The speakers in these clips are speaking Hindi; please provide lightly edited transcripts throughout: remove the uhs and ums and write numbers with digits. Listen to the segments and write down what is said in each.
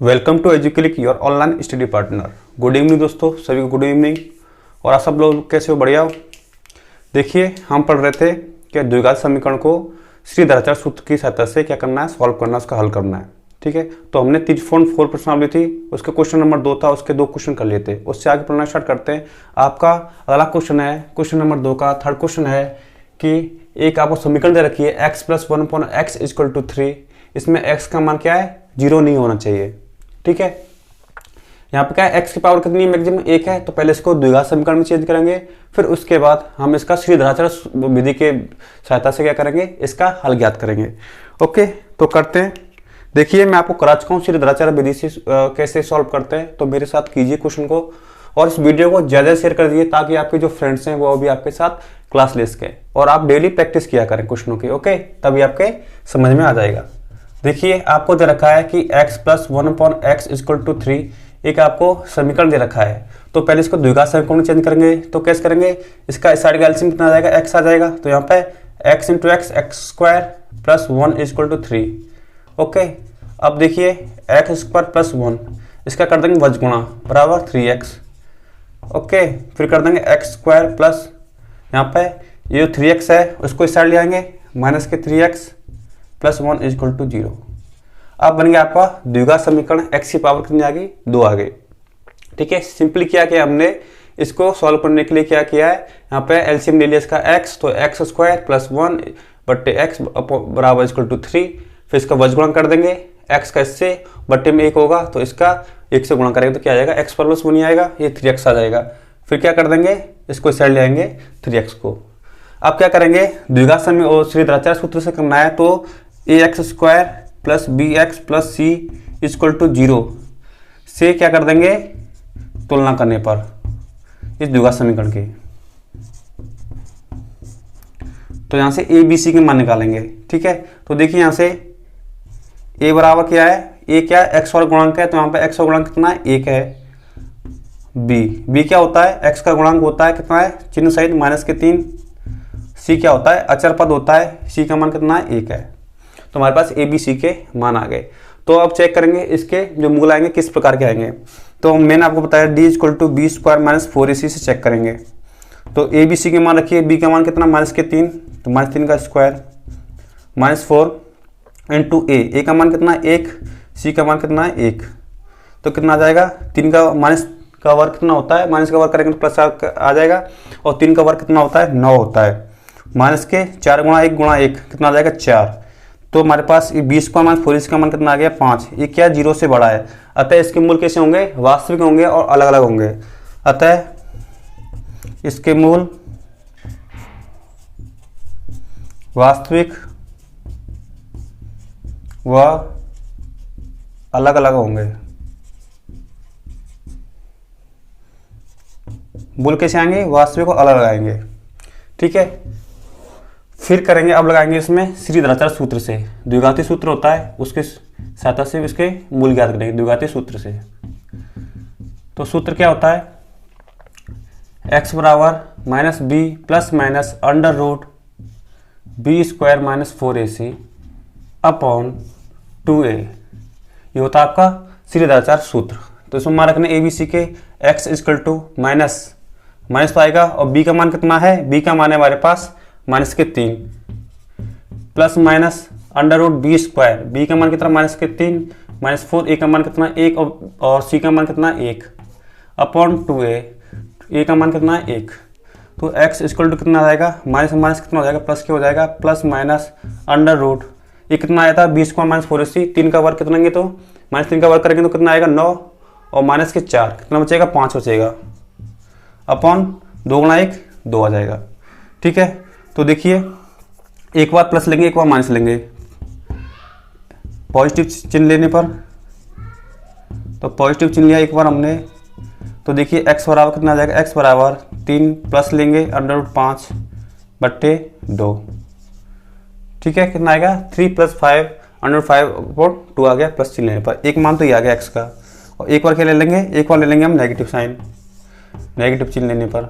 Welcome to Educlick your online study partner. Good evening दोस्तों, सभी को गुड इवनिंग। और आप सब लोग कैसे हो? बढ़िया हो? देखिए, हम पढ़ रहे थे कि द्विघात समीकरण को श्रीधराचार्य सूत्र की सहायता से क्या करना है, सॉल्व करना है, उसका हल करना है। ठीक है, तो हमने 3.4 प्रश्नावली थी, उसका क्वेश्चन नंबर 2 था, उसके 2 क्वेश्चन कर लिए थे। उससे आगे पढ़ना स्टार्ट करते हैं। आपका अगला क्वेश्चन है, क्वेश्चन नंबर 2 का थर्ड क्वेश्चन है कि एक आपको समीकरण दे रखी है x + 1/x = 3। इसमें x का मान क्या है, 0 नहीं होना चाहिए। ठीक है, यहाँ पे क्या है, x की पावर कितनी है, मैक्सिमम 1 है। तो पहले इसको द्विघात समीकरण में चेंज करेंगे, फिर उसके बाद हम इसका श्रीधराचार्य विधि के सहायता से क्या करेंगे, इसका हल ज्ञात करेंगे। ओके, तो करते हैं। देखिए, मैं आपको करा चुका हूँ श्रीधराचार्य विधि से कैसे सॉल्व करते हैं। तो मेरे साथ कीजिए क्वेश्चन को और इस वीडियो को ज़्यादा शेयर कर दीजिए ताकि आपके जो फ्रेंड्स हैं वो भी आपके साथ क्लास ले सकें। और आप डेली प्रैक्टिस किया करें क्वेश्चनों की। ओके, तभी आपके समझ में आ जाएगा। देखिए, आपको दे रखा है कि x + 1/x = 3 एक आपको समीकरण दे रखा है। तो पहले इसको द्विघात समीकरण में चेंज करेंगे। तो कैसे करेंगे, इसका इस साइड का एलसीएम कितना आ जाएगा, x आ जाएगा। तो यहाँ पे x × x x² + 1 = 3। ओके, अब देखिए x² + 1 इसका कर देंगे वज्र गुणा बराबर 3x। ओके, फिर कर देंगे x² प्लस यहाँ पे ये 3x है उसको इस साइड ले आएंगे -3x + 1 = 0। अब बन गया आपका द्विघात समीकरण। x की पावर कितनी आ गई, 2 आ गई। ठीक है, सिंपली क्या किया हमने, इसको सॉल्व करने के लिए क्या किया है, यहाँ पे एलसीएम ले लिया इसका x। तो x² + 1/x = 3। फिर इसका वज्र गुणा कर देंगे, x का इससे बट्टे में 1 होगा तो इसका 1 से गुणा करेंगे तो क्या आ जाएगा, x + 1 आ जाएगा, ये 3x आ जाएगा। फिर क्या कर देंगे, इसको इस साइड ले आएंगे 3x को। अब क्या करेंगे, द्विघात समीकरण श्रीधराचार्य सूत्र से करना है। तो ax² + bx + c = 0 से क्या कर देंगे, तुलना करने पर इस द्विघात समीकरण की। तो यहां से a b c के मान निकालेंगे। ठीक है, तो देखिए यहां से a बराबर क्या है, a क्या है, x और गुणांक है। तो यहाँ पे x और गुणांक कितना है, 1 है। b क्या होता है, x का गुणांक होता है कितना है, चिन्ह सहित -3। c क्या होता है, अचर पद होता है, c का मान कितना है, 1 है। तो हमारे पास a b c के मान आ गए। तो अब चेक करेंगे इसके जो मूल आएंगे किस प्रकार के आएंगे। तो मैंने आपको बताया d = b² - 4ac से चेक करेंगे। तो a b c के मान रखिए, b का मान कितना, -3। तो -3 का स्क्वायर -4 × a का मान कितना है, 1। c का मान कितना है, 1। तो कितना आ जाएगा, 3 का माइनस का वर्ग कितना होता है, माइनस का वर्ग करेंगे तो प्लस आ जाएगा। और 3 का वर्ग कितना होता है, 9 होता है। माइनस के 4 × 1 × 1 कितना आ जाएगा, 4। तो हमारे पास 20 का मान 4 का मान कितना आ गया, 5। ये क्या 0 से बड़ा है, अतः इसके मूल कैसे होंगे, वास्तविक होंगे और अलग अलग होंगे। अतः इसके मूल वास्तविक व अलग अलग होंगे। मूल कैसे आएंगे, वास्तविक और अलग अलग आएंगे। ठीक है, फिर करेंगे, अब लगाएंगे इसमें श्रीधराचार्य सूत्र से। द्विघाती सूत्र होता है, उसके सहायता से इसके मूल ज्ञात करेंगे द्विघाती सूत्र से। तो सूत्र क्या होता है, x बराबर -b + √b² - 4ac upon 2a। ये होता है आपका श्रीधराचार्य सूत्र। तो इसमें मान रखने a b c के x = माइनस तो आएगा और b का मान कितना है, b का मान है हमारे पास -3 प्लस माइनस √b²। b का मान कितना, -3 -4, a का मान कितना 1 और c का मान कितना 1 अपॉन 2a। a का मान कितना है 1। तो x = कितना आ जाएगा, माइनस माइनस कितना हो जाएगा, प्लस क्या हो जाएगा, प्लस माइनस √ ये कितना आया था, 20 को -4ac। 3 का वर्ग कितना लेंगे तो -3 का वर्ग करेंगे तो कितना आएगा, 9 और माइनस के 4 कितना बचेगा, 5 बचेगा अपॉन 2 × 1 2 आ जाएगा। ठीक है, तो देखिए एक बार प्लस लेंगे, एक बार माइनस लेंगे पॉजिटिव चिन्ह लेने पर। तो पॉजिटिव चिन्ह लिया एक बार हमने। तो देखिए x बराबर कितना आ जाएगा, x बराबर 3 प्लस लेंगे √5/2। ठीक है, कितना आएगा, 3 + 5 √5/2 आ गया प्लस चिन्ह लेने पर। एक मान तो ये आ गया x का। और एक बार क्या ले लेंगे, एक बार ले लेंगे हम नेगेटिव साइन, नेगेटिव चिन्ह लेने पर।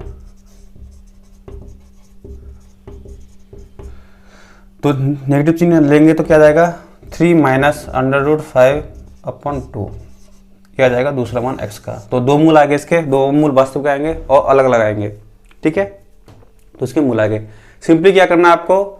तो नेगेटिव चिन्ह लेंगे तो क्या आ जाएगा, 3 - √5/2 क्या आ जाएगा, दूसरा मान x का। तो दो मूल आ गए इसके, दो मूल वास्तविक आएंगे और अलग अलग आएंगे, ठीक है। तो इसके मूल आ गए। सिंपली क्या करना है आपको,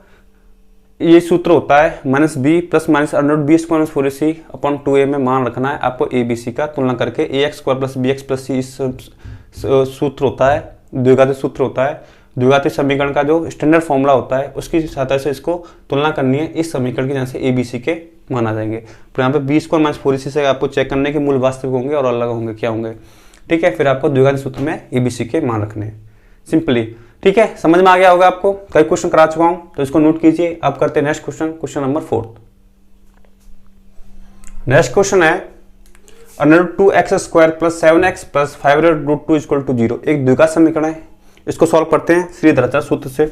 ये सूत्र होता है minus B plus minus under B square minus 4ac upon 2a में मान रखना है आपको ए बी सी का, तुलना करके ax square plus b x plus c सूत्र होता है, द्विघाती सूत्र होता है। द्विघाती समीकरण का जो स्टैंडर्ड फॉर्मूला होता है उसकी सहायता से इसको तुलना करनी है इस समीकरण की, जहाँ से ए बी सी के मान आ जाएंगे। तो यहाँ पे बी स्क्वायर माइनस 4ac से आपको चेक करने के मूल वास्तविक होंगे और अलग होंगे, क्या होंगे, ठीक है। फिर आपको द्विघाती सूत्र में ए बी सी के मान रखने हैं सिंपली, ठीक है। समझ में आ गया होगा आपको, कई क्वेश्चन करा चुका हूं तो इसको नोट कीजिए। अब करते हैं next question, question number 4। Next question है √2x² plus 7x plus 5√2 equal to 0। एक द्विघात समीकरण है, इसको सॉल्व करते हैं श्रीधराचार्य सूत्र से।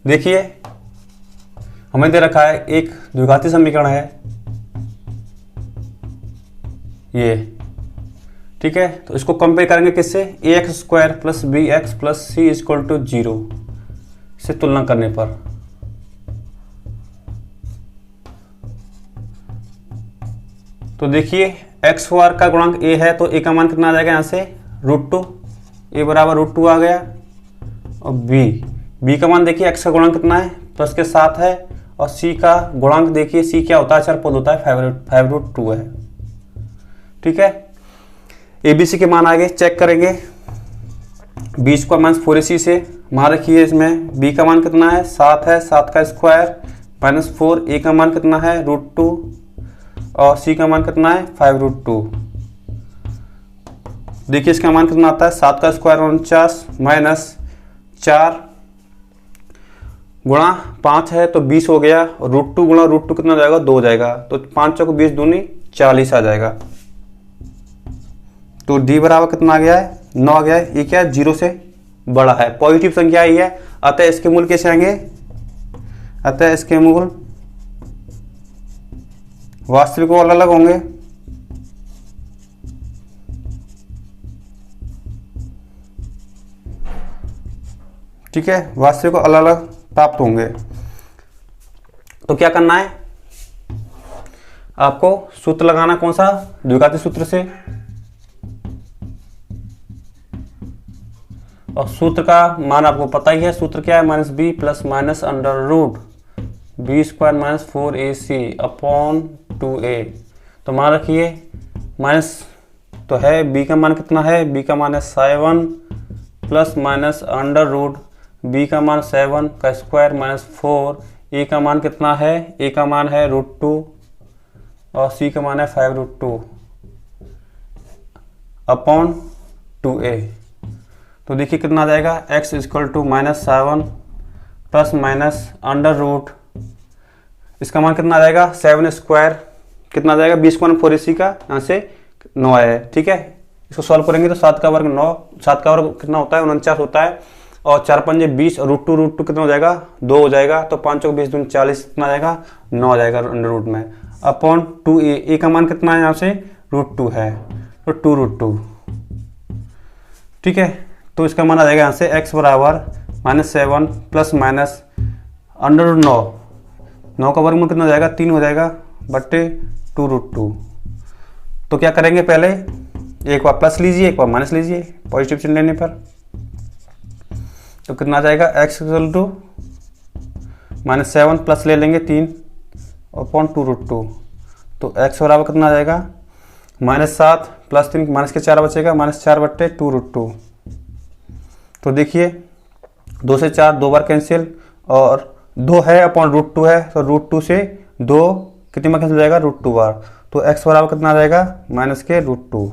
देखिए हमें दे रखा है एक द्विघाती समीकरण है ये, ठीक है। तो इसको कंपेयर करेंगे किससे, ax² plus bx plus c equal to 0 से तुलना करने पर। तो देखिए x बार का गुणांक a है तो a का मान कितना आ जाएगा यहाँ से √2, a बराबर √2 आ गया। और b का मान देखिए x का गुणांक कितना है, प्लस के साथ है, और c का गुणांक देखिए c क्या होता है, चर पद होता है 5√2 है, ठीक है। ABC के मान आगे चेक करेंगे, b स्क्वायर माइनस 4ac से मान रखिए इसमें, b का मान कितना है 7 है, 7 का स्क्वायर माइनस 4, a का मान कितना है √2 और c का मान कितना है 5√2। देखिए इसका मान कितना आता है, 7 का स्क्वायर 49 माइनस 4 गुणा 5 है तो 20 हो गया, और √2 गुणा √2 कितना जाएगा 2 जाएगा, तो 5 चौक 20 दूनी 40 आ जाएगा। तो d बराबर कितना आ गया है 9 आ गया है। ये क्या है 0 से बड़ा है, पॉजिटिव संख्या ही है, अतः इसके मूल कैसे आएंगे, अतः इसके मूल वास्तविक और अलग होंगे। ठीक है, वास्तविक अलग अलग प्राप्त होंगे। तो क्या करना है आपको, सूत्र लगाना कौन सा, द्विघाती सूत्र से। और सूत्र का मान आपको पता ही है, सूत्र क्या है minus B plus minus under root B square minus 4ac upon 2a। तो मान रखिए माइनस तो है, b का मान कितना है, b का मान है 7 plus minus under root b का मान 7 का स्क्वायर माइनस 4, a का मान कितना है, a का मान है √2 और c का मान है 5√2 अपॉन 2a। तो देखिए कितना आ जाएगा, x equal to -7 plus minus under root, इसका मान कितना आ जाएगा 7 स्क्वायर कितना आ जाएगा 20 स्क्वायर 4ac का, यहाँ से 9 आया है, ठीक है। इसको सॉल्व करेंगे तो 7 का वर्ग 9, 7 का वर्ग कितना होता है 49 होता है, और 4 पंजे 20 और √2 कितना हो जाएगा 2 हो जाएगा, तो 5 चौक 20 दूनी 40 कितना आ जाएगा 9 आ जाएगा अंडर रूट में, अपॉन 2a। a का मान कितना है यहाँ से √2 है, तो 2√2, ठीक है। तो इसका मान आ जाएगा यहाँ से x बराबर -7 प्लस माइनस अंडर रूट 9 का वर्गमूल कितना हो जाएगा 3 हो जाएगा बट्टे 2√2। तो क्या करेंगे, पहले एक बार प्लस लीजिए एक बार माइनस लीजिए पॉजिटिव चिन्ह लेने पर। तो कितना आ जाएगा x इक्वल टू -7 प्लस ले लेंगे 3 अपॉन 2√2। तो x बराबर कितना आ जाएगा -7 प्लस 3 माइनस के 4 बचेगा -4 बट्टे 2√2। तो देखिए 2 से 4 2 बार कैंसिल, और 2 है अपॉन √2 है, तो √2 से 2 कितनी बार कैंसिल जाएगा √2 बार। तो x बराबर कितना आ जाएगा -√2।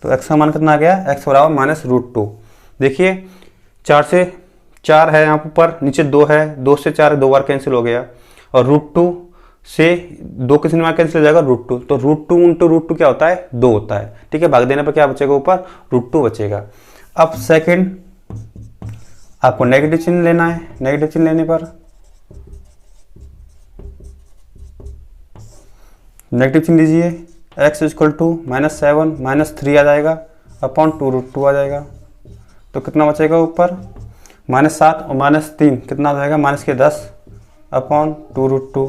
तो x का मान कितना आ गया, x बराबर -√2। देखिए 4 से 4 है यहाँ पर, नीचे 2 है, 2 से 4 2 बार कैंसिल हो गया, और √2 से 2 कितनी बार कैंसिल हो जाएगा √2। तो √2 इंटू √2 क्या होता है 2 होता है, ठीक है। भाग देने पर क्या बचेगा ऊपर √2 बचेगा। अब सेकंड आपको नेगेटिव चिन्ह लेना है, नेगेटिव चिन्ह लेने पर नेगेटिव चिन्ह लीजिए, x इक्वल टू -7 -3 आ जाएगा अपॉन 2√2 आ जाएगा। तो कितना बचेगा ऊपर -7 और -3 कितना आ जाएगा -10 अपॉन 2√2।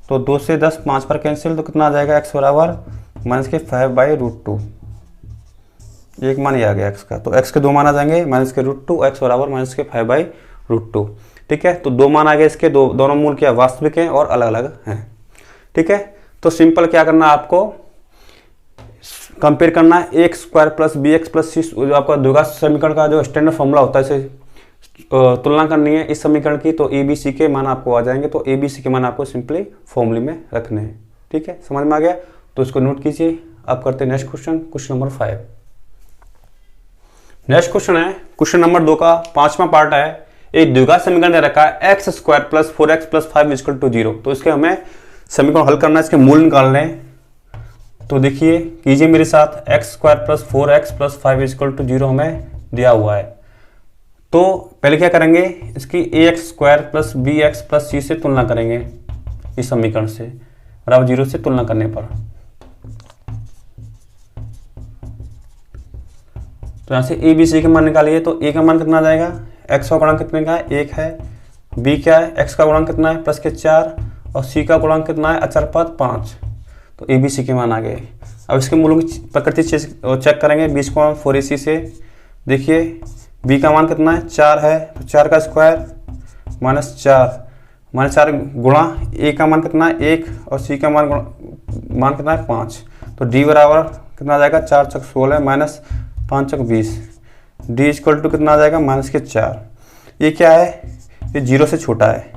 तो 2 से 10 5 पर कैंसिल, तो कितना आ जाएगा x बराबर -5/√2। एक मान ये आ गया x का, तो x के 2 मान आ जाएंगे -√2, x बराबर -5/√2। ठीक है, तो 2 मान आ गए इसके, दोनों मूल क्या वास्तविक हैं और अलग अलग हैं। ठीक है, तो सिंपल क्या करना है आपको, कंपेयर करना है a² + bx + c, जो आपका द्विघात समीकरण का जो स्टैंडर्ड फॉर्मूला होता है, इसे तुलना करनी है इस समीकरण की। तो a b c के मान आपको आ जाएंगे, तो a b c के मान आपको सिंपली फॉर्मूले में रखने हैं। ठीक है, समझ में आ गया, तो इसको नोट कीजिए। अब करते हैं next question, question number 5। Next question है क्वेश्चन नंबर 2 का 5वां पार्ट है। एक द्विघात समीकरण दे रखा है x² + 4x + 5 = 0। तो इसके हमें समीकरण हल करना है, इसके मूल निकालने हैं। तो देखिए, कीजिए मेरे साथ, x² + 4x + 5 = 0 हमें दिया हुआ है। तो पहले क्या करेंगे, इसकी ax² + bx + c से तुलना करेंगे इस समीकरण से, बराबर 0 से तुलना करने पर। तो यहाँ से a b c के मान निकालिए। तो a का मान कितना आ जाएगा, x का गुणांक कितने का है, 1 है। b क्या है, x का गुणांक कितना है, +4, और c का गुणांक कितना है, अचर पद 5। तो a b c के मान आ गए। अब इसके मूलों की प्रकृति चेक करेंगे। 20 को 4ac से देखिए, b का मान कितना है, 4 है, तो 4 का स्क्वायर -4 गुणा a का मान कितना है, 1, और c का मान कितना है, 5। तो d बराबर कितना आ जाएगा, 4 × 16 -5 × 20। d = कितना आ जाएगा, -4। ये क्या है, ये 0 से छोटा है।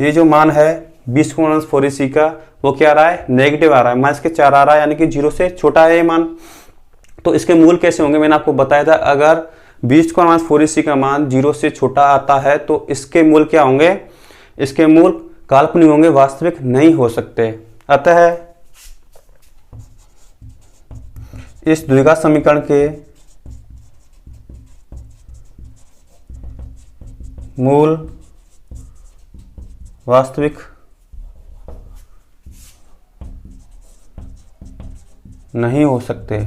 ये जो मान है 20 को 4ac का, वो क्या आ रहा है, नेगेटिव आ रहा है, -4 आ रहा है, यानी कि 0 से छोटा है ये मान। तो इसके मूल कैसे होंगे, मैंने आपको बताया था, अगर 20 को 4ac का मान 0 से छोटा आता है तो इसके मूल क्या होंगे, इसके मूल काल्पनिक होंगे, वास्तविक नहीं हो सकते। अतः इस द्विघात समीकरण के मूल वास्तविक नहीं हो सकते।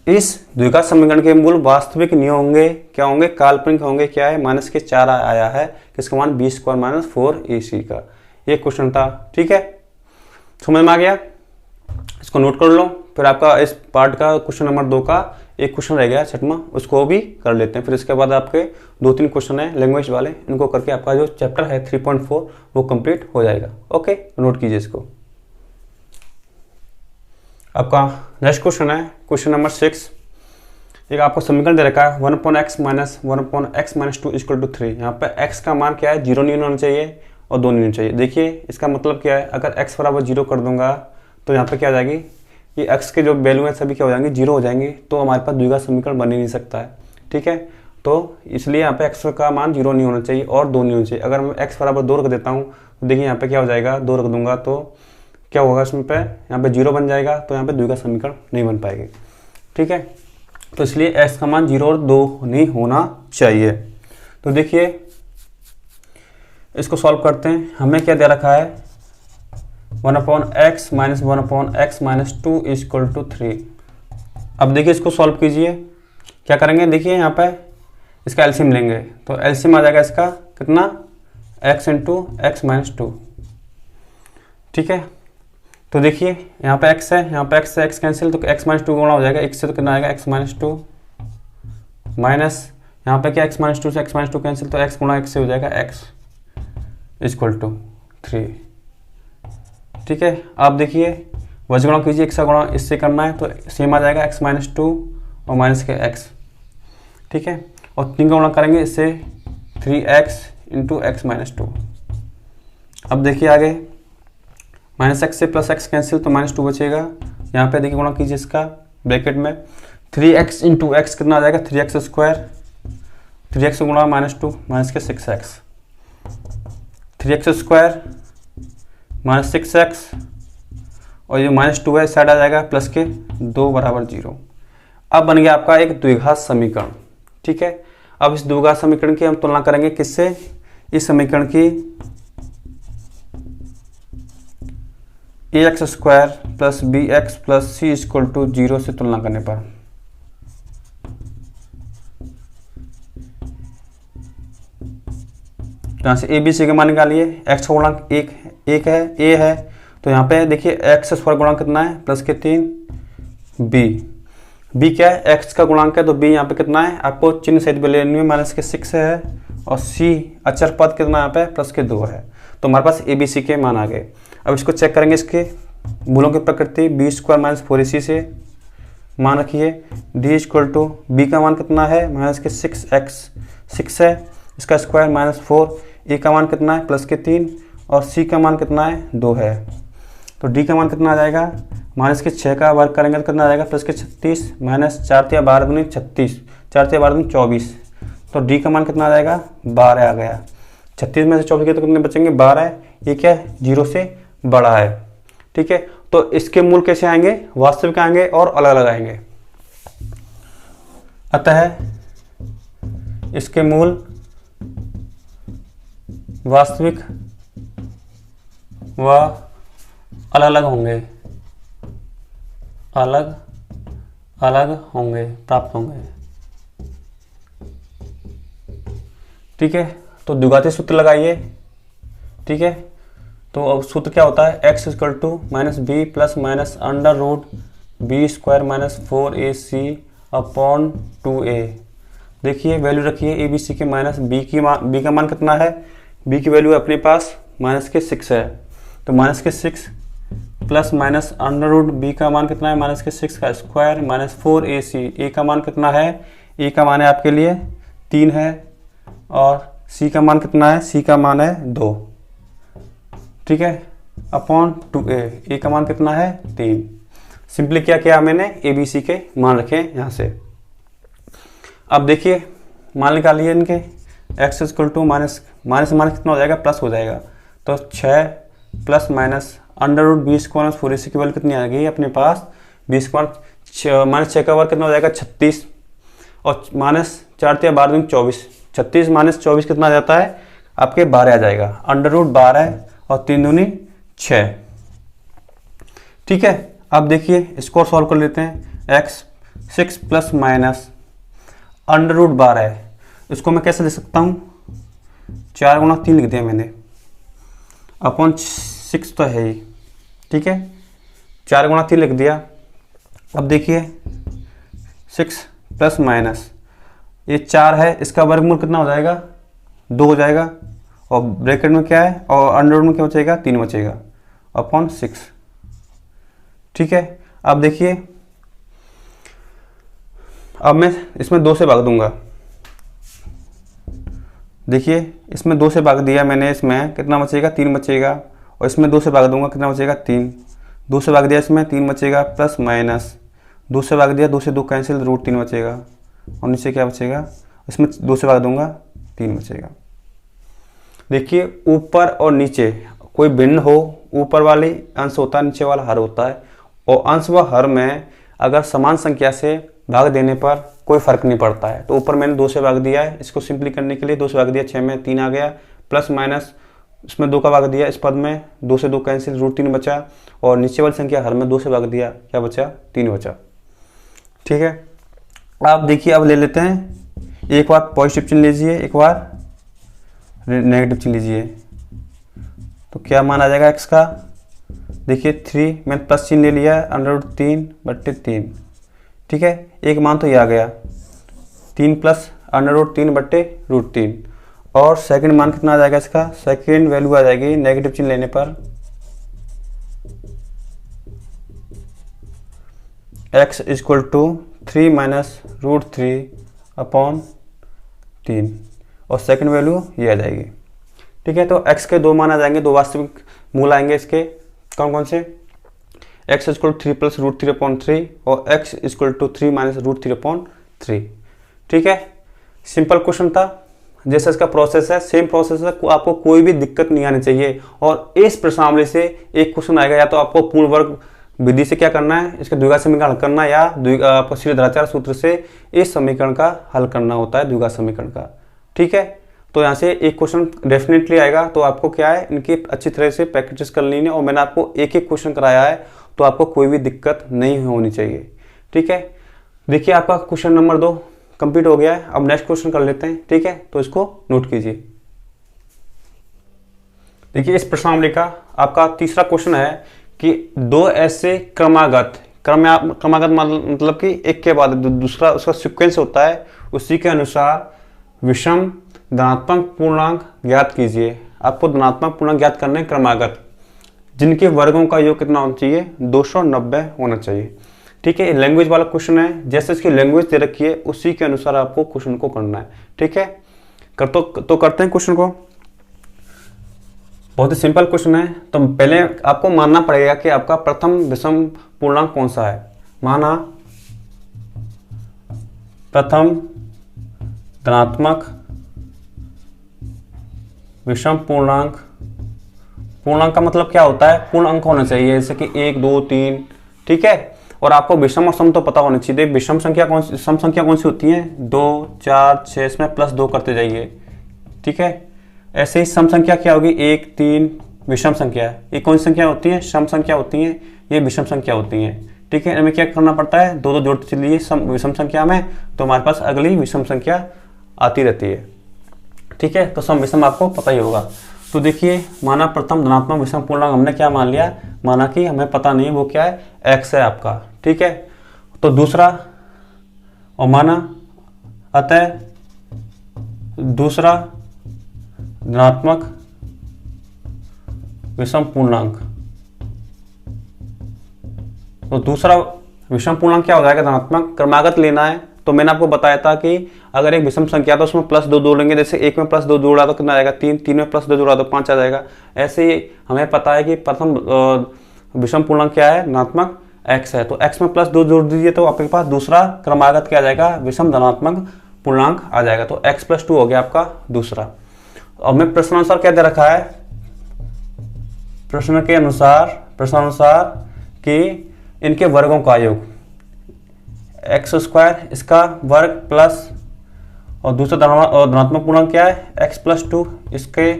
इस द्विघात समीकरण के मूल वास्तविक नहीं होंगे, क्या होंगे, काल्पनिक होंगे। क्या है, -4 आया है, किसका मान, b² - 4ac का। ये क्वेश्चन था। ठीक है, समझ में आ गया, इसको नोट कर लो। फिर आपका इस पार्ट का क्वेश्चन नंबर 2 का एक क्वेश्चन रह गया 6वां, उसको भी कर लेते हैं। फिर इसके बाद आपके 2-3 क्वेश्चन है लैंग्वेज वाले, इनको करके आपका जो चैप्टर है 3.4 वो कंप्लीट हो जाएगा। ओके, नोट कीजिए इसको। आपका नेक्स्ट क्वेश्चन है क्वेश्चन नंबर 6। एक आपको समीकरण दे रखा है 1/x - 1/x - 2 = 3। यहाँ पे x का मान क्या है, 0 नहीं होना चाहिए और 2 नहीं होना चाहिए। देखिए इसका मतलब क्या है, अगर x बराबर 0 कर दूंगा तो यहाँ पे क्या आ जाएगी, ये x के जो वैल्यू है सभी क्या हो जाएंगे, 0 हो जाएंगे। तो हमारे पास द्विघात समीकरण बन ही नहीं सकता है। ठीक है, तो इसलिए यहाँ पे x का मान 0 नहीं होना चाहिए और 2 नहीं होना चाहिए। अगर मैं x बराबर 2 रख देता हूँ तो देखिए यहाँ पे क्या हो जाएगा, 2 रख दूंगा तो क्या होगा, इसमें पे यहाँ पे 0 बन जाएगा, तो यहाँ पे द्विघात समीकरण नहीं बन पाएगी। ठीक है, तो इसलिए x का मान 0 और 2 नहीं होना चाहिए। तो देखिए इसको सॉल्व करते हैं। हमें क्या दे रखा है, 1/x - 1/x - 2 = 3। अब देखिए इसको सॉल्व कीजिए। क्या करेंगे, देखिए यहाँ पे इसका एलसीएम लेंगे, तो एलसीएम आ जाएगा इसका कितना, x × x - 2। ठीक है, तो देखिए यहाँ पे x है, यहाँ पे x से x कैंसिल, तो x - 2 गुणा हो जाएगा, x से तो कितना आएगा, x - 2 माइनस यहाँ पे क्या, x - 2 से x - 2 कैंसिल, तो x गुणा x से हो जाएगा x = 3। ठीक है, आप देखिए वज गुणा कीजिए, x का गुणा इससे करना है तो सेम आ जाएगा, x - 2 और माइनस के x। ठीक है, और 3 का गुणा करेंगे इससे, 3x × x - 2। अब देखिए आगे, -x से +x कैंसिल, तो -2 बचेगा। यहाँ पे देखिए गुणा कीजिए इसका ब्रैकेट में, 3x × x कितना आ जाएगा, 3x², 3x गुणा -2 माइनस के 6x, 3x² - 6x, और ये -2 है साइड आ जाएगा, प्लस के 2 = 0। अब बन गया आपका एक द्विघात समीकरण। ठीक है, अब इस द्विघात समीकरण की हम तुलना करेंगे किससे, इस समीकरण की ax² + bx + c = 0 से तुलना करने पर। तो यहाँ से ए बी सी के मान निकालिए। एक्स का गुणांक एक है, ए है, तो यहाँ पे देखिए एक्स स्क्वायर गुणांक कितना है, प्लस के 3, बी क्या है, एक्स का गुणांक है, तो बी यहाँ पे कितना है, आपको चिन्ह सहित भी लेनी है, माइनस के 6 है, और सी अचर पद कितना यहाँ पे, प्लस के 2 है। तो हमारे पास ए बी सी के मान आ गए। अब इसको चेक करेंगे, इसके मूलों की प्रकृति, बी स्क्वायर माइनस 4ac से मान रखिए, डी इक्वल टू बी का मान कितना है, माइनस के 6 है, इसका स्क्वायर माइनस 4, ए का मान कितना है, प्लस के 3, और सी का मान कितना है, 2 है। तो डी का मान कितना आ जाएगा, माइनस के 6 का वर्ग करेंगे तो कितना आ जाएगा, प्लस के 36, माइनस 4 या 12 दूनी 36, 4 या 12 दूनी 24। तो डी का मान कितना आ जाएगा, 12 आ गया। 36 में से 24 के तो कितने बचेंगे, 12। ये क्या है, 0 से बड़ा है। ठीक है, तो इसके मूल कैसे आएंगे, वास्तविक आएंगे और अलग अलग आएंगे। अतः इसके मूल वास्तविक व अलग अलग होंगे, अलग अलग होंगे, प्राप्त होंगे। ठीक है, तो द्विघाती सूत्र लगाइए। ठीक है, तो अब सूत्र क्या होता है, x equal to minus B plus minus under root B square minus 4ac upon 2a। देखिए वैल्यू रखिए ए बी सी के, माइनस बी का मान कितना है, बी की वैल्यू अपने पास माइनस के 6 है, तो माइनस के 6 plus minus under root B का मान कितना है, माइनस के 6 का स्क्वायर माइनस 4ac। ए का मान कितना है, ए का मान है आपके लिए 3 है, और सी का मान कितना है, सी का मान है 2। ठीक है, अपॉन 2a, ए का मान कितना है 3। सिंपली क्या किया मैंने, ए बी सी के मान रखे यहाँ से। अब देखिए मान निकालिए इनके, x इक्वल टू माइनस कितना हो जाएगा, प्लस हो जाएगा। तो 6 plus minus under root B square minus 4ac की वैल्यू कितनी आ गई अपने पास, बी स्क्वायर माइनस 6 का वर्ग कितना हो जाएगा 36, और माइनस 4 या 12 24, 36 माइनस 24 कितना आ जाता है आपके 12 आ जाएगा, अंडर रूट 12 और 3 दूनी 6। ठीक है, अब देखिए इसको सॉल्व कर लेते हैं। x 6 plus minus under root 12, इसको मैं कैसे लिख सकता हूँ, 4 गुणा 3 लिख दिया मैंने, अपॉन 6 तो है ही। ठीक है, 4 गुणा 3 लिख दिया। अब देखिए 6 प्लस माइनस ये 4 है, इसका वर्गमूल कितना हो जाएगा, 2 हो जाएगा, और ब्रैकेट में क्या है, और अंडर रूट में क्या बचेगा, 3 बचेगा, अपॉन 6। ठीक है, अब देखिए अब मैं इसमें 2 से भाग दूंगा। देखिए इसमें 2 से भाग दिया मैंने, इसमें कितना बचेगा, 3 बचेगा, और इसमें 2 से भाग दूंगा, कितना बचेगा 3। 2 से भाग दिया, इसमें 3 बचेगा, प्लस माइनस 2 से भाग दिया, 2 से 2 कैंसिल, रूट 3 बचेगा, और नीचे क्या बचेगा, इसमें 2 से भाग दूंगा, 3 बचेगा। देखिए ऊपर और नीचे कोई भिन्न हो, ऊपर वाली अंश होता है, नीचे वाला हर होता है, और अंश व हर में अगर समान संख्या से भाग देने पर कोई फर्क नहीं पड़ता है। तो ऊपर मैंने 2 से भाग दिया है, इसको सिंपली करने के लिए 2 से भाग दिया, 6 में 3 आ गया, प्लस माइनस इसमें 2 का भाग दिया, इस पद में 2 से 2 कैंसिल, रूट 3 बचा, और नीचे वाली संख्या हर में 2 से भाग दिया, क्या बचा, 3 बचा। ठीक है, आप देखिए अब ले लेते हैं, एक बार पॉजिटिव चिन्ह लीजिए, एक बार नेगेटिव चिन्ह लीजिए, तो क्या मान आ जाएगा x का, देखिए 3 मैंने प्लस चिन्ह ले लिया, अंडर रूट 3/3। ठीक है, एक मान तो ये आ गया 3 प्लस अंडर रूट 3/√3, और सेकंड मान कितना आ जाएगा इसका, सेकंड वैल्यू आ जाएगी नेगेटिव चिन्ह लेने पर x इक्वल टू 3 माइनस √3/3, और सेकंड वैल्यू ये आ जाएगी। ठीक है, तो x के 2 मान आ जाएंगे, 2 वास्तविक मूल आएंगे इसके, कौन कौन से, x इक्वल टू 3 प्लस √3/3, और x इक्वल टू 3 माइनस √3/3। ठीक है, सिंपल क्वेश्चन था, जैसा इसका प्रोसेस है सेम प्रोसेस है, आपको कोई भी दिक्कत नहीं आनी चाहिए। और इस प्रश्नावली से एक क्वेश्चन आएगा, या तो आपको पूर्ण वर्ग विधि से क्या करना है, इसके द्विघात समीकरण हल करना, या आपको श्रीधराचार्य सूत्र से इस समीकरण का हल करना होता है, द्विघात समीकरण का। ठीक है, तो यहाँ से एक क्वेश्चन डेफिनेटली आएगा, तो आपको क्या है, इनकी अच्छी तरह से प्रैक्टिस कर लेनी है, और मैंने आपको एक एक क्वेश्चन कराया है, तो आपको कोई भी दिक्कत नहीं होनी चाहिए। ठीक है, देखिए आपका क्वेश्चन नंबर 2 कंप्लीट हो गया है। अब नेक्स्ट क्वेश्चन कर लेते हैं। ठीक है, तो इसको नोट कीजिए। देखिए इस प्रश्नावली का आपका तीसरा क्वेश्चन है कि दो ऐसे क्रमागत मतलब कि एक के बाद दूसरा उसका सीक्वेंस होता है, उसी के अनुसार विषम धनात्मक पूर्णांक ज्ञात कीजिए। आपको धनात्मक पूर्णांक ज्ञात करने क्रमागत, जिनके वर्गों का योग कितना होना चाहिए, 290 होना चाहिए। ठीक है, लैंग्वेज वाला क्वेश्चन है, जैसे इसकी लैंग्वेज दे रखी है उसी के अनुसार आपको क्वेश्चन को करना है। ठीक है, तो करते हैं क्वेश्चन को। बहुत ही सिंपल क्वेश्चन है। तो पहले आपको मानना पड़ेगा कि आपका प्रथम विषम पूर्णांक कौन सा है। माना प्रथम धनात्मक विषम पूर्णांक, पूर्णांक का मतलब क्या होता है, पूर्ण अंक होना चाहिए, जैसे कि 1 2 3। ठीक है, और आपको विषम और सम तो पता होना चाहिए। विषम संख्या कौन सी, सम संख्या कौन सी होती है, 2 4 6, इसमें +2 करते जाइए। ठीक है, ऐसे ही सम संख्या क्या होगी, 1 3 विषम संख्या है। ये कौन सी संख्या होती है, सम संख्या होती है, ये विषम संख्या होती है। ठीक है, हमें क्या करना पड़ता है, दो जोड़ते चलिए विषम संख्या में, तो हमारे पास अगली विषम संख्या आती रहती है। ठीक है, तो सम विषम आपको पता ही होगा। तो देखिए, माना प्रथम धनात्मक विषम पूर्णांक हमने क्या मान लिया, माना कि हमें पता नहीं वो क्या है, x है आपका। ठीक है, तो दूसरा, और माना अतः दूसरा धनात्मक विषम पूर्णांक, तो दूसरा विषम पूर्णांक क्या हो जाएगा, धनात्मक। क्रमागत लेना है, तो मैंने आपको बताया था कि अगर एक विषम संख्या तो उसमें +2 जोड़ेंगे, जैसे 1 में +2 जोड़ा तो कितना आएगा, 3, 3 में +2 जोड़ा तो 5 आ जाएगा। ऐसे ही हमें पता है कि प्रथम विषम पूर्णांक क्या है, धनात्मक x है, तो x में +2 जोड़ दीजिए तो आपके पास दूसरा क्रमागत क्या आ जाएगा, विषम धनात्मक पूर्णांक आ जाएगा। तो x + 2 हो गया आपका दूसरा। और मैं प्रश्नानुसार क्या दे रखा है, प्रश्नानुसार कि इनके वर्गों का योग x² इसका वर्ग प्लस, और दूसरा धनात्मक पूर्णांक क्या है, x + 2 इसके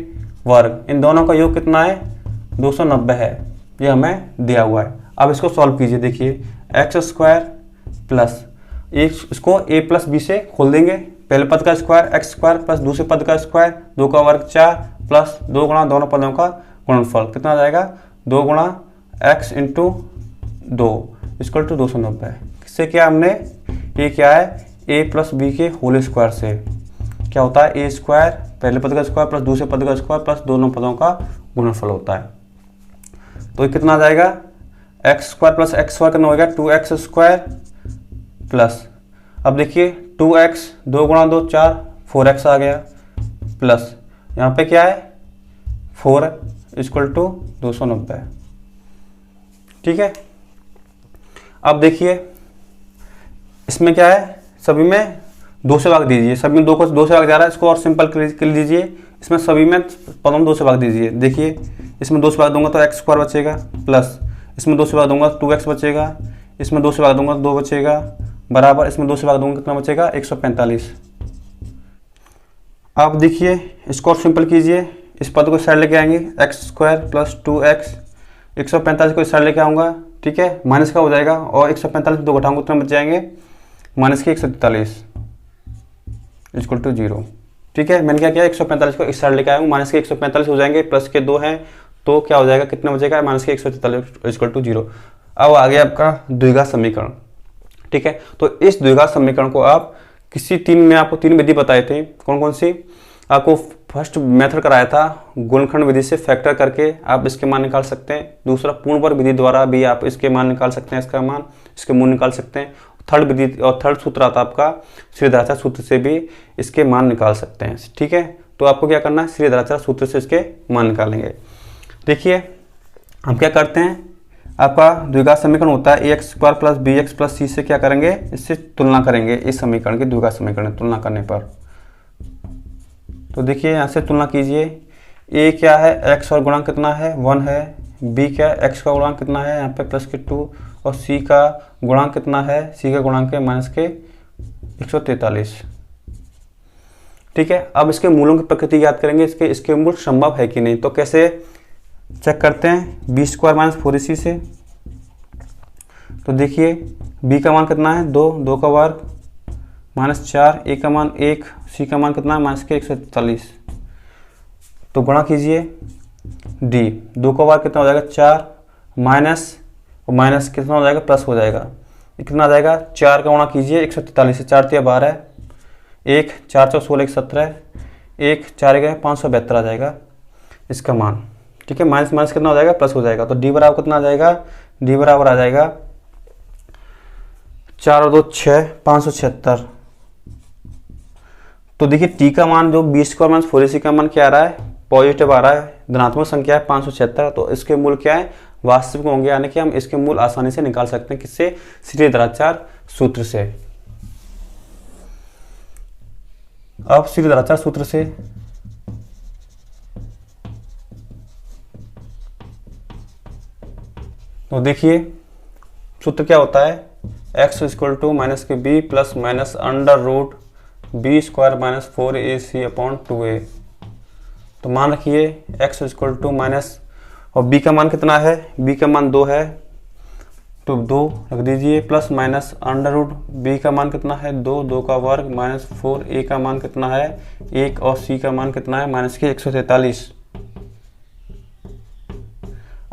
वर्ग, इन दोनों का योग कितना है, 290 है। ये हमें दिया हुआ है। अब इसको सॉल्व कीजिए। देखिए x² प्लस, इसको a + b से खोल देंगे, पहले पद का स्क्वायर x² प्लस दूसरे पद का स्क्वायर, 2 का वर्ग 4 प्लस 2 गुणा दोनों पदों का गुणनफल, कितना आ जाएगा, 2 गुणा x × 2 = 290। किससे किया हमने, ये क्या है, a + b के होल स्क्वायर से। क्या होता है, a² पहले पद का स्क्वायर प्लस दूसरे पद का स्क्वायर प्लस दोनों पदों का गुणनफल होता है। तो ये कितना आ जाएगा, x² प्लस x² कितना हो गया, 2x² प्लस, अब देखिए 2x 2 गुणा 2 4, 4x आ गया, प्लस यहाँ पे क्या है 4 = 290। ठीक है, अब देखिए इसमें क्या है, सभी में 2 से भाग दीजिए, सभी में 2 से भाग जा रहा है, इसको और सिंपल कर लीजिए। इसमें सभी में पदों में 2 से भाग दीजिए। देखिए इसमें 2 से भाग दूंगा तो x² बचेगा, प्लस इसमें 2 से भाग दूंगा 2x बचेगा, इसमें 2 से भाग दूंगा 2 बचेगा, बराबर इसमें 2 से भाग दूंगा कितना बचेगा, 145। अब देखिए इसको और सिंपल कीजिए, इस पद को साइड लेके आएंगे, x² प्लस 2x, 145 को इस साइड लेके आऊँगा। ठीक है, माइनस का हो जाएगा, और 145 2 घटाऊंगा कितना बच जाएंगे, -143 = 0। ठीक है, मैंने क्या किया, 145 को इस साइड लेके आया हूँ, माइनस के 145 हो जाएंगे, प्लस के 2 हैं तो क्या हो जाएगा, कितना बचेगा, -143 = 0। अब आ गया आपका द्विघात समीकरण। ठीक है, तो इस द्विघात समीकरण को आप किसी मैं आपको 3 विधि बताए थे, कौन कौन सी, आपको फर्स्ट मेथड कराया था, गुणनखंड विधि से फैक्टर करके आप इसके मान निकाल सकते हैं। दूसरा पूर्ण वर्ग विधि द्वारा भी आप इसके मान निकाल सकते हैं, इसके मूल निकाल सकते हैं। थर्ड विधि और थर्ड सूत्र आता है आपका श्रीधराचार्य सूत्र से भी इसके मान निकाल सकते हैं। ठीक है, तो आपको क्या करना है, श्रीधराचार्य सूत्र से इसके मान निकालेंगे। देखिए हम क्या करते हैं, आपका द्विघात समीकरण होता है ax² plus bx plus c से क्या करेंगे, इससे तुलना करेंगे, इस समीकरण की द्विघात समीकरण तुलना करने पर। तो देखिए यहाँ से तुलना कीजिए, a क्या है, x और गुणांक कितना है, 1 है, b क्या है, x का गुणांक कितना है, यहाँ पे +2, और c का गुणांक कितना है, c का गुणांक है -143। ठीक है, अब इसके मूलों की प्रकृति याद करेंगे, इसके मूल संभव है कि नहीं। तो कैसे चेक करते हैं, b² - 4ac से। तो देखिए b का मान कितना है, 2, 2 का वर्ग -4, a का मान 1, c का मान कितना है, -143। तो गुणा कीजिए, डी, 2 का वर्ग कितना हो जाएगा 4, माइनस और माइनस कितना हो जाएगा प्लस हो जाएगा, कितना आ जाएगा 4 का गुणा कीजिए 143 से, 4 तिया 12, 1 4 चौ 16 17, 1 4 गए 572 आ जाएगा इसका मान। ठीक है, माइनस माइनस कितना हो जाएगा प्लस हो जाएगा, तो डी बराबर कितना आ जाएगा, डी बराबर आ जाएगा 4 और 2 6, 576। तो देखिए टी का मान जो बी स्क्वायर माइनस 4ac का मान क्या आ रहा है, पॉजिटिव आ रहा है, धनात्मक संख्या है 576, तो इसके मूल क्या है, वास्तविक होंगे, यानी कि हम इसके मूल आसानी से निकाल सकते हैं किससे, श्रीधराचार्य सूत्र से। अब श्रीधराचार्य सूत्र से तो देखिए सूत्र क्या होता है, x इक्वल टू माइनस के B plus minus under root B square minus 4ac upon 2a। तो मान रखिए x इक्वल टू माइनस, और b का मान कितना है, b का मान 2 है, तो 2 रख दीजिए, plus minus under root b का मान कितना है 2, 2 का वर्ग माइनस 4a का मान कितना है 1, और c का मान कितना है माइनस के 143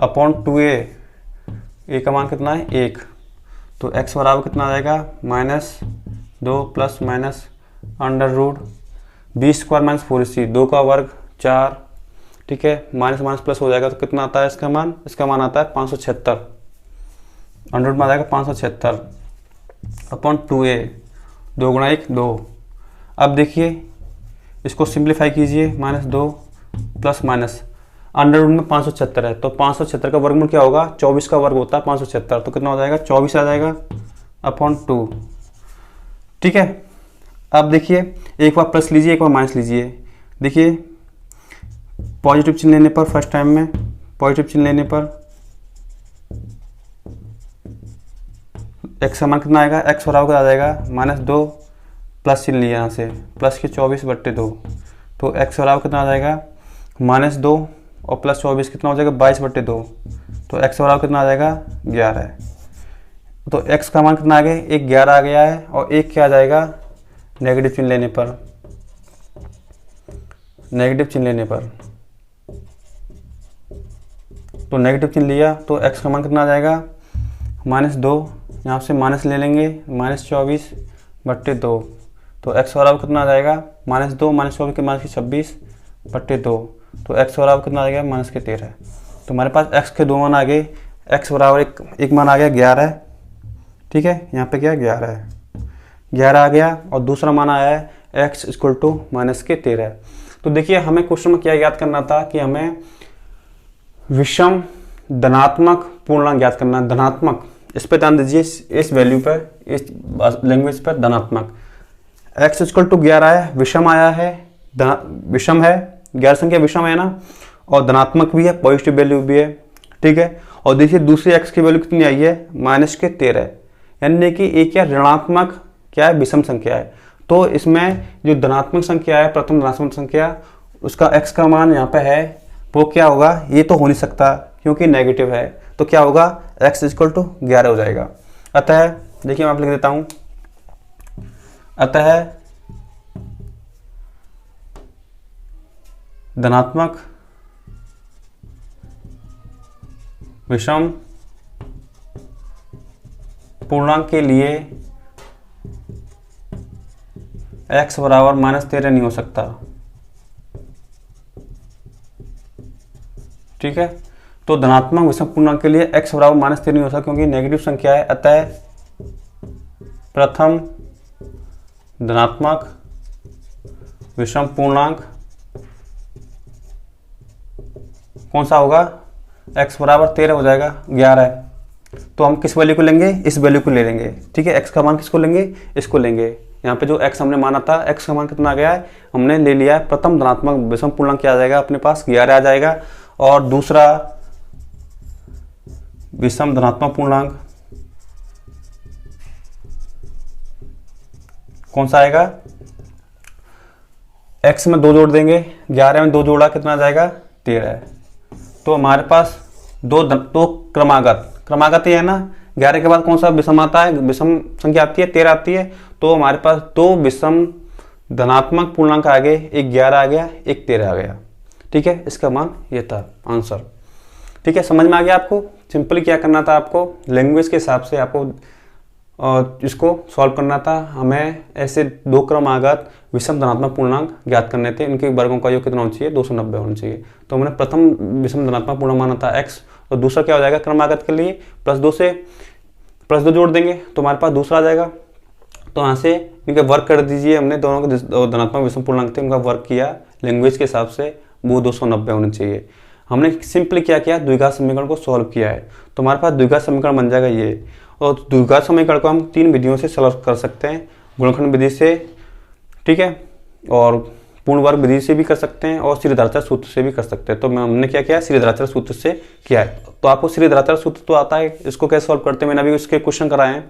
अपॉन 2a, a का मान कितना है 1। तो x बराबर कितना आ जाएगा minus 2 plus minus under root B square minus 4ac, 2 का वर्ग 4, ठीक है, माइनस माइनस प्लस हो जाएगा, तो कितना आता है इसका मान, इसका मान आता है 576, अंडर रूट में आ जाएगा 576 अपॉन 2a, 2 गुणा 1 2। अब देखिए इसको सिंप्लीफाई कीजिए, minus 2 plus minus under root में 576 है, तो 576 का वर्गमूल क्या होगा, 24 का वर्ग होता है 576, तो कितना हो जाएगा 24 आ जाएगा अपॉन 2। ठीक है, अब देखिए एक बार प्लस लीजिए एक बार माइनस लीजिए, देखिए पॉजिटिव चिन्ह लेने पर, फर्स्ट टाइम में पॉजिटिव चिन्ह लेने पर x का मान कितना आएगा, x बराबर आ जाएगा माइनस 2, प्लस चिन्ह लिया यहाँ से, प्लस के 24/2, तो x बराबर कितना आ जाएगा माइनस 2 और प्लस 24 कितना हो जाएगा 22/2, तो x बराबर कितना आ जाएगा 11। तो x का मान कितना आ गया, 1 11 आ गया है, और 1 क्या आ जाएगा नेगेटिव चिन्ह लेने पर, नेगेटिव चिन्ह लेने पर, तो नेगेटिव चिन्ह लिया तो x का मान कितना आ जाएगा माइनस 2, यहाँ से माइनस ले लेंगे माइनस 24/2, तो x बराबर कितना आ जाएगा माइनस 2 माइनस 24 के माइनस 26/2, तो x बराबर कितना आ जाएगा माइनस के 13। तो हमारे पास x के 2 मान आ गए, x बराबर एक मान आ गया 11, ठीक है, यहाँ पे क्या 11 है, 11 आ गया, और दूसरा मान आया है x इक्वल टू माइनस के 13। तो देखिए हमें क्वेश्चन में क्या याद करना था कि हमें विषम धनात्मक पूर्णांक ज्ञात करना है, धनात्मक, इस पर ध्यान दीजिए, इस वैल्यू पर, इस लैंग्वेज पर धनात्मक, x इक्वल टू 11 है, विषम आया है, विषम है, गैर संख्या विषम है ना, और धनात्मक भी है, पॉजिटिव वैल्यू भी है, ठीक है। और देखिए दूसरी x की वैल्यू कितनी आई है माइनस के 13, यानी कि एक क्या ऋणात्मक क्या है, विषम संख्या है। तो इसमें जो धनात्मक संख्या है, प्रथम धनात्मक संख्या, उसका x का मान यहाँ पे है, वो क्या होगा, ये तो हो नहीं सकता क्योंकि नेगेटिव है, तो क्या होगा x इक्वल टू 11 हो जाएगा। अतः देखिए मैं आप लिख देता हूँ, अतः धनात्मक विषम पूर्णांक के लिए x बराबर माइनस 13 नहीं हो सकता, ठीक है। तो धनात्मक विषम पूर्णांक के लिए x बराबर माइनस 13 नहीं हो सकता क्योंकि नेगेटिव संख्या है। अतः प्रथम धनात्मक विषम पूर्णांक कौन सा होगा, x बराबर 13 हो जाएगा, 11 है, तो हम किस वैल्यू को लेंगे, इस वैल्यू को ले लेंगे, ठीक है। x का मान किसको लेंगे, इसको लेंगे। यहाँ पे जो x हमने माना था, x का मान कितना आ गया है, हमने ले लिया है, प्रथम धनात्मक विषम पूर्णांक क्या आ जाएगा अपने पास 11 आ जाएगा, और दूसरा विषम धनात्मक पूर्णांक कौन सा आएगा, x में 2 जोड़ देंगे, 11 में 2 जोड़ा कितना आ जाएगा 13 है। तो हमारे पास दो क्रमागत ही है ना, 11 के बाद कौन सा विषम आता है, विषम संख्या आती है 13 आती है, तो हमारे पास 2 विषम धनात्मक पूर्णांक आ गए, एक 11 आ गया, एक 13 आ गया, ठीक है, इसका मान ये था आंसर। ठीक है, समझ में आ गया आपको। सिंपली क्या करना था आपको, लैंग्वेज के हिसाब से आपको इसको सॉल्व करना था। हमें ऐसे 2 क्रम आगत विषम धनात्मक पूर्णांक ज्ञात करने थे, इनके वर्गों का योग कितना होना चाहिए, 290 होना चाहिए। तो हमने प्रथम विषम धनात्मक पूर्णांक माना था x, और दूसरा क्या हो जाएगा क्रमागत के लिए +2 जोड़ देंगे तो हमारे पास दूसरा आ जाएगा। तो यहाँ से इनके वर्ग कर दीजिए, हमने दोनों के धनात्मक विषम पूर्णांक थे उनका वर्ग किया लैंग्वेज के हिसाब से, वो 290 होने चाहिए। हमने सिंपली क्या किया, द्विघात समीकरण को सॉल्व किया है, तो हमारे पास द्विघात समीकरण बन जाएगा ये। और द्विघात समीकरण को हम 3 विधियों से सॉल्व कर सकते हैं, गुणनखंड विधि से, ठीक है, और पूर्ण वर्ग विधि से भी कर सकते हैं, और श्रीधराचार्य सूत्र से भी कर सकते हैं। तो हमने क्या किया, श्रीधराचार्य सूत्र से किया है। तो आपको श्रीधराचार्य सूत्र तो आता है, इसको कैसे सॉल्व करते हैं, मैंने अभी उसके क्वेश्चन कराए हैं।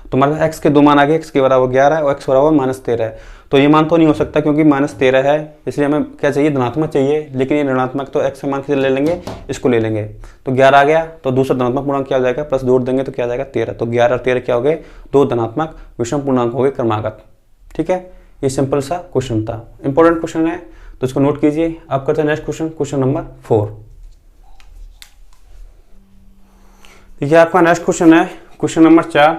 तो हमारे पास x के 2 मान आ गए, x के बराबर 11 है और x बराबर -13 है। तो ये मान तो नहीं हो सकता क्योंकि -13 है, इसलिए हमें क्या चाहिए, धनात्मक चाहिए, लेकिन ये ऋणात्मक, तो x का मान किसे ले लेंगे, इसको ले लेंगे। तो 11 आ गया, तो दूसरा धनात्मक पूर्णांक क्या हो जाएगा, प्लस जोड़ देंगे तो क्या आ जाएगा 13। तो 11 और 13 क्या हो गए, 2 धनात्मक विषम पूर्णांक हो गए क्रमागत। ठीक है, ये सिंपल सा क्वेश्चन था, इंपॉर्टेंट क्वेश्चन है, तो इसको नोट कीजिए। आप करते हैं नेक्स्ट क्वेश्चन, क्वेश्चन नंबर 4। देखिए आपका नेक्स्ट क्वेश्चन है क्वेश्चन नंबर 4।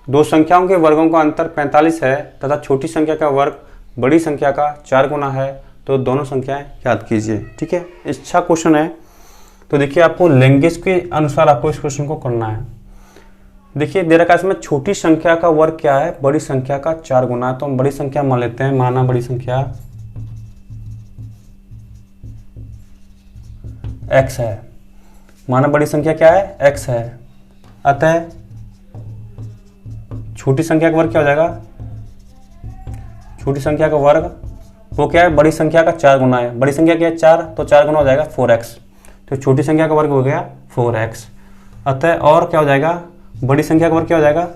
2 संख्याओं के वर्गों का अंतर 45 है तथा छोटी संख्या का वर्ग बड़ी संख्या का 4 गुना है, तो दोनों संख्याएं याद कीजिए। ठीक है, अच्छा क्वेश्चन है। तो देखिए आपको लैंग्वेज के अनुसार आपको इस क्वेश्चन को करना है। देखिए दे रखा है इसमें छोटी संख्या का वर्ग क्या है, बड़ी संख्या का 4 गुना है। तो हम बड़ी संख्या मान लेते हैं, माना बड़ी संख्या x है, माना बड़ी संख्या क्या है, x है। अतः छोटी संख्या का वर्ग क्या हो जाएगा, छोटी संख्या का वर्ग वो क्या है, बड़ी संख्या का 4 गुना है। बड़ी संख्या क्या है 4, तो 4 गुना हो जाएगा 4x। तो छोटी संख्या का वर्ग हो गया 4x। अतः और क्या हो जाएगा, बड़ी संख्या का वर्ग क्या हो जाएगा,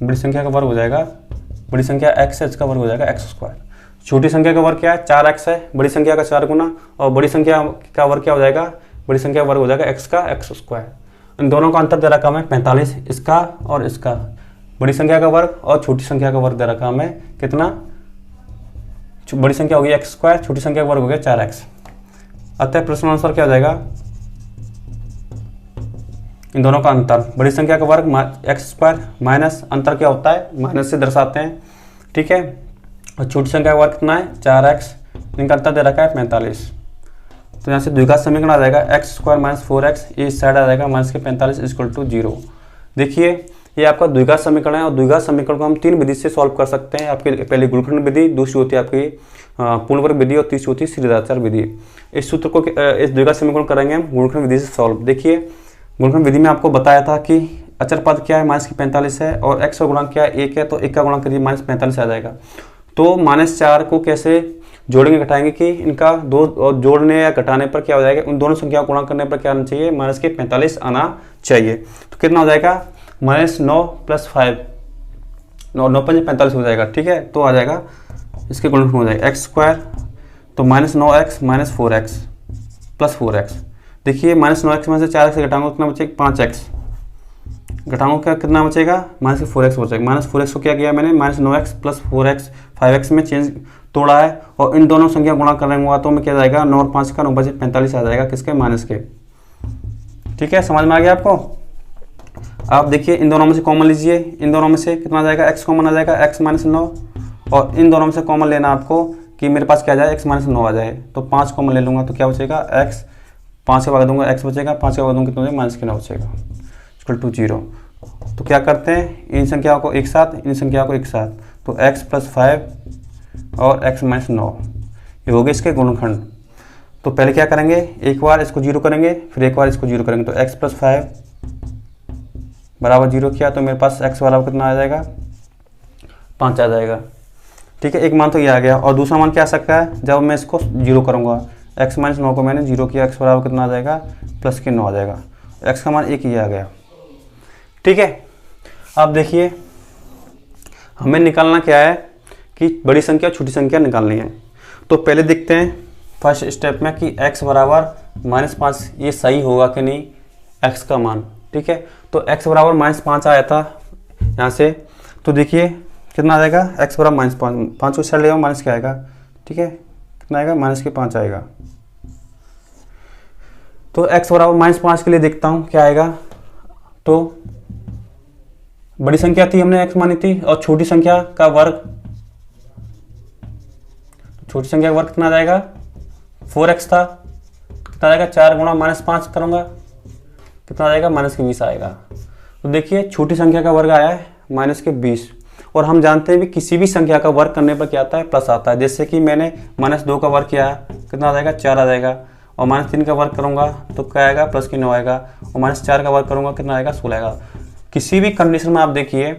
बड़ी संख्या का वर्ग हो जाएगा, बड़ी संख्या x है, इसका वर्ग हो जाएगा x²। छोटी संख्या का वर्ग क्या है 4x है, बड़ी संख्या का 4 गुना, और बड़ी संख्या का वर्ग क्या हो जाएगा, बड़ी संख्या का वर्ग हो जाएगा x का x²। इन दोनों का अंतर दे रखा हमें 45, इसका और इसका, बड़ी संख्या का वर्ग और छोटी संख्या का वर्ग दे रखा हमें कितना, बड़ी संख्या हो गई x², छोटी संख्या का वर्ग हो गया 4x। अतः प्रश्न आंसर क्या हो जाएगा, इन दोनों का अंतर, बड़ी संख्या का वर्ग x² माइनस अंतर क्या होता है, माइनस से दर्शाते हैं। ठीक है, और छोटी संख्या का वर्ग कितना है 4x, इनका अंतर दे रखा है 45। तो यहाँ से द्विघात समीकरण आ जाएगा x² माइनस 4x, ये इस साइड आ जाएगा माइनस के 45 = 0। देखिए ये आपका द्विघात समीकरण है, और द्विघात समीकरण को हम 3 विधि से सॉल्व कर सकते हैं। आपकी पहली गुणनखंड विधि, दूसरी होती है आपकी पूर्ण वर्ग विधि, और तीसरी होती है श्रीधराचार्य विधि। इस सूत्र को, इस द्विघात समीकरण करेंगे हम गुणनखंड विधि से सॉल्व। देखिए गुणनखंड विधि में आपको बताया था कि अचर पद क्या है, माइनस की 45 है, और x का गुणांक क्या है 1 है, तो 1 का गुणांक करिए -45 आ जाएगा। तो -4 को कैसे जोड़ेंगे घटाएंगे कि इनका दो जोड़ने या घटाने पर क्या हो जाएगा, उन दोनों संख्याओं को गुणा करने पर क्या आना चाहिए, -45 आना चाहिए। तो कितना हो जाएगा, -9 + 5, 9 5 45 हो जाएगा। ठीक है, तो आ जाएगा इसके गुणनखंड हो जाएगा x², तो -9x - 4x + 4x। देखिए -9x में से 4x घटाऊंगा कितना बचेगा, 5x घटाऊंगा क्या, कितना बचेगा, -4x बचेगा। -4x को क्या किया मैंने, -9x + 4x 5x में चेंज तोड़ा है, और इन दोनों संख्या गुणा करेंगे तो में क्या जाएगा, 9 और 5 का 9 × 45 आ जाएगा, किसके, माइनस के। ठीक है, समझ में आ गया आपको। आप देखिए इन दोनों में से कॉमन लीजिए, इन दोनों में से कितना आ जाएगा, x कॉमन आ जाएगा, x - 9, और इन दोनों में से कॉमन लेना आपको कि मेरे पास क्या आ जाए, x - 9 आ जाए। तो 5 कॉमन ले लूंगा तो क्या बचेगा, x 5 के भाग दूंगा x बचेगा, 5 के भाग दूंगा कितना बचेगा, -9 बचेगा, = 0। तो क्या करते हैं, इन संख्याओं को एक साथ, इन संख्याओं को एक साथ, तो x + 5 और x - 9 ये हो गए इसके गुणनखंड। तो पहले क्या करेंगे, एक बार इसको 0 करेंगे, फिर एक बार इसको 0 करेंगे। तो x + 5 बराबर 0 किया, तो मेरे पास x बराबर कितना आ जाएगा, 5 आ जाएगा। ठीक है, एक मान तो ये आ गया, और दूसरा मान क्या आ सकता है, जब मैं इसको 0 करूँगा, x - 9 को मैंने 0 किया, x बराबर कितना आ जाएगा, +9 आ जाएगा, x का मान 1 ही आ गया। ठीक है, अब देखिए हमें निकालना क्या है कि बड़ी संख्या छोटी संख्या निकालनी है। तो पहले देखते हैं फर्स्ट स्टेप में कि x बराबर -5 ये सही होगा कि नहीं, x का मान। ठीक है, तो x बराबर -5 आया था यहाँ से, तो देखिए कितना आ जाएगा, x बराबर -5, 5 को साइड ले माइनस क्या आएगा ठीक है, कितना आएगा -5 आएगा। तो x बराबर -5 के लिए देखता हूँ क्या आएगा। तो बड़ी संख्या थी, हमने x मानी थी, और छोटी संख्या का वर्ग, छोटी संख्या का वर्ग कितना आ जाएगा, 4x था, कितना आएगा 4 गुणा -5 करूँगा, कितना आ जाएगा -20 आएगा। तो देखिए छोटी संख्या का वर्ग आया है -20, और हम जानते हैं कि किसी भी संख्या का वर्ग करने पर क्या आता है, प्लस आता है। जैसे कि मैंने -2 का वर्ग किया, कितना आ जाएगा 4 आ जाएगा, और -3 का वर्ग करूँगा तो क्या आएगा +9 आएगा, और -4 का वर्ग करूँगा कितना आएगा 16 आएगा। किसी भी कंडीशन में आप देखिए,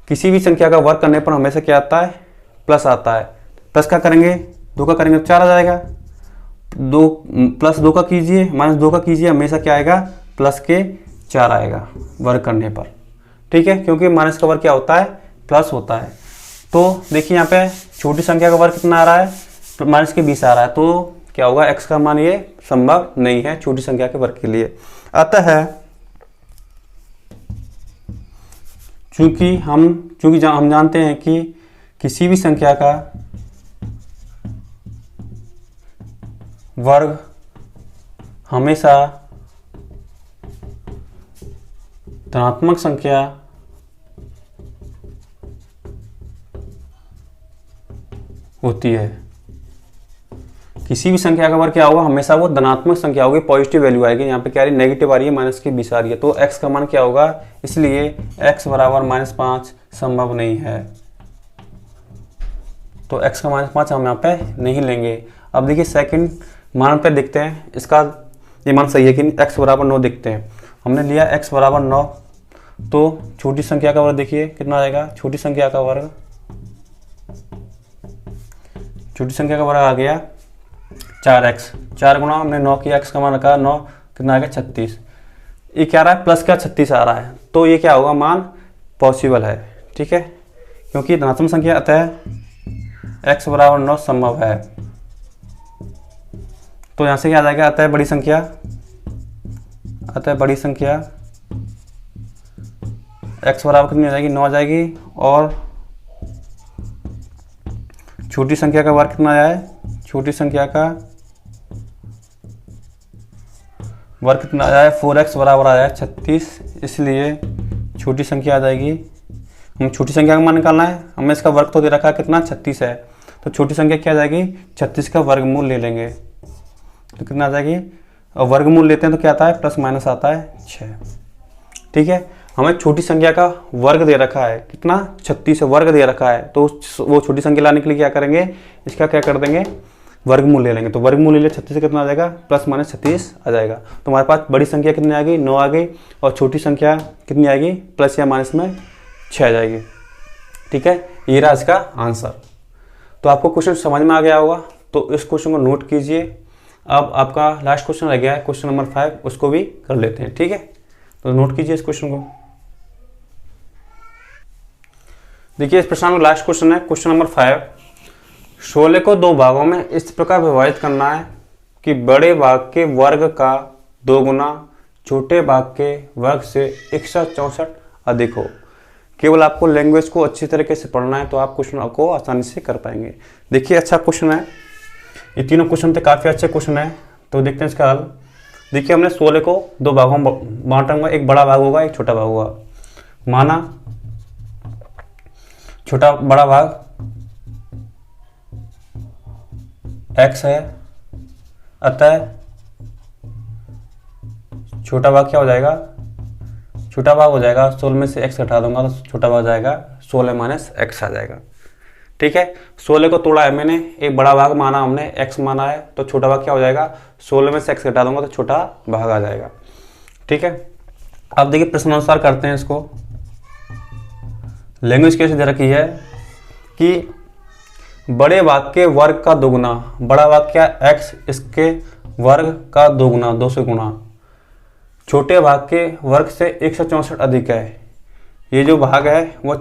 किसी भी संख्या का वर्ग करने पर हमेशा क्या आता है, प्लस आता है। प्लस का करेंगे 2 का करेंगे तो 4 आ जाएगा, 2 +2 का कीजिए -2 का कीजिए, हमेशा क्या आएगा +4 आएगा वर्ग करने पर, ठीक है, क्योंकि माइनस का वर्ग क्या होता है, प्लस होता है। तो देखिए यहाँ पे छोटी संख्या का वर्ग कितना आ रहा है, -20 आ रहा है, तो क्या होगा, x का मान ये संभव नहीं है छोटी संख्या के वर्ग के लिए। अतः चूंकि हम जानते हैं कि किसी भी संख्या का वर्ग हमेशा धनात्मक संख्या होती है। किसी भी संख्या का वर्ग क्या होगा, हमेशा वो धनात्मक संख्या होगी, पॉजिटिव वैल्यू आएगी। यहाँ पे क्या आ रही है, नेगेटिव आ रही है, -20 आ रही है, तो x का मान क्या होगा, इसलिए x बराबर -5 संभव नहीं है। तो x का -5 हम यहाँ पे नहीं लेंगे। अब देखिए सेकंड मान पे देखते हैं, इसका ये मान सही है कि x बराबर 9 देखते हैं। हमने लिया x बराबर 9, तो छोटी संख्या का वर्ग देखिए कितना आएगा, छोटी संख्या का वर्ग, छोटी संख्या का वर्ग आ गया 4x, 4 गुणा हमने 9 किया, x का मान रखा 9, कितना आ गया 36। ये क्या आ रहा है, प्लस का 36 आ रहा है, तो ये क्या होगा, मान पॉसिबल है, ठीक है, क्योंकि धनात्मक संख्या अतः x बराबर 9 संभव है। तो यहाँ से क्या आ जाएगा, अतः बड़ी संख्या, अतः बड़ी संख्या x बराबर कितनी आ जाएगी, 9 आ जाएगी, और छोटी संख्या का वर्ग कितना आया है, छोटी संख्या का वर्ग कितना आया है, 4x बराबर आया है 36, इसलिए छोटी संख्या आ जाएगी। हम छोटी संख्या का मान निकालना है, हमें इसका वर्ग तो दे रखा है कितना, 36 है, तो छोटी संख्या क्या आ जाएगी, 36 का वर्गमूल ले लेंगे तो कितना आ जाएगी, और वर्गमूल लेते हैं तो क्या आता है, ± आता है 6, ठीक है। हमें छोटी संख्या का वर्ग दे रखा है कितना, 36 वर्ग दे रखा है, तो वो छोटी संख्या लाने के लिए क्या करेंगे, इसका क्या कर देंगे, वर्गमूल ले लेंगे। तो वर्गमूल ले लिया, 36 से कितना आ जाएगा, ±36 आ जाएगा। तो हमारे पास बड़ी संख्या कितनी आ गई, 9 आ गई, और छोटी संख्या कितनी आएगी, प्लस या माइनस में 6 आ जाएगी, ठीक है। ये रहा इसका आंसर। तो आपको क्वेश्चन समझ में आ गया होगा, तो इस क्वेश्चन को नोट कीजिए। अब आपका लास्ट क्वेश्चन रह गया है, क्वेश्चन नंबर 5, उसको भी कर लेते हैं, ठीक है। तो नोट कीजिए इस क्वेश्चन को। देखिए इस प्रश्न में लास्ट क्वेश्चन है, क्वेश्चन नंबर 5। 16 को 2 भागों में इस प्रकार विभाजित करना है कि बड़े भाग के वर्ग का 2 गुना छोटे भाग के वर्ग से 164 अधिक हो। केवल आपको लैंग्वेज को अच्छी तरीके से पढ़ना है, तो आप क्वेश्चन को आसानी से कर पाएंगे। देखिए अच्छा क्वेश्चन है, ये तीनों क्वेश्चन थे काफ़ी अच्छे क्वेश्चन है। तो देखते हैं इसका हल। देखिए हमने 16 को 2 भागों में बांटा, एक बड़ा भाग होगा, एक छोटा भाग होगा। माना बड़ा भाग x है, अतः छोटा भाग क्या हो जाएगा, छोटा भाग हो जाएगा 16 में से x घटा दूंगा तो छोटा भाग जाएगा 16 - x आ जाएगा, ठीक है। 16 को तोड़ा है मैंने, एक बड़ा भाग माना हमने, x माना है, तो छोटा भाग क्या हो जाएगा, 16 में से x घटा दूंगा तो छोटा भाग आ जाएगा, ठीक है। अब देखिए प्रश्नानुसार करते हैं इसको। लैंग्वेज कैसे दे रखी है कि बड़े भाग के वर्ग का 2 गुना, बड़ा भाग क्या x, इसके वर्ग का 2 गुना, 200 गुना, छोटे भाग के वर्ग से 164 अधिक है। ये जो भाग है वो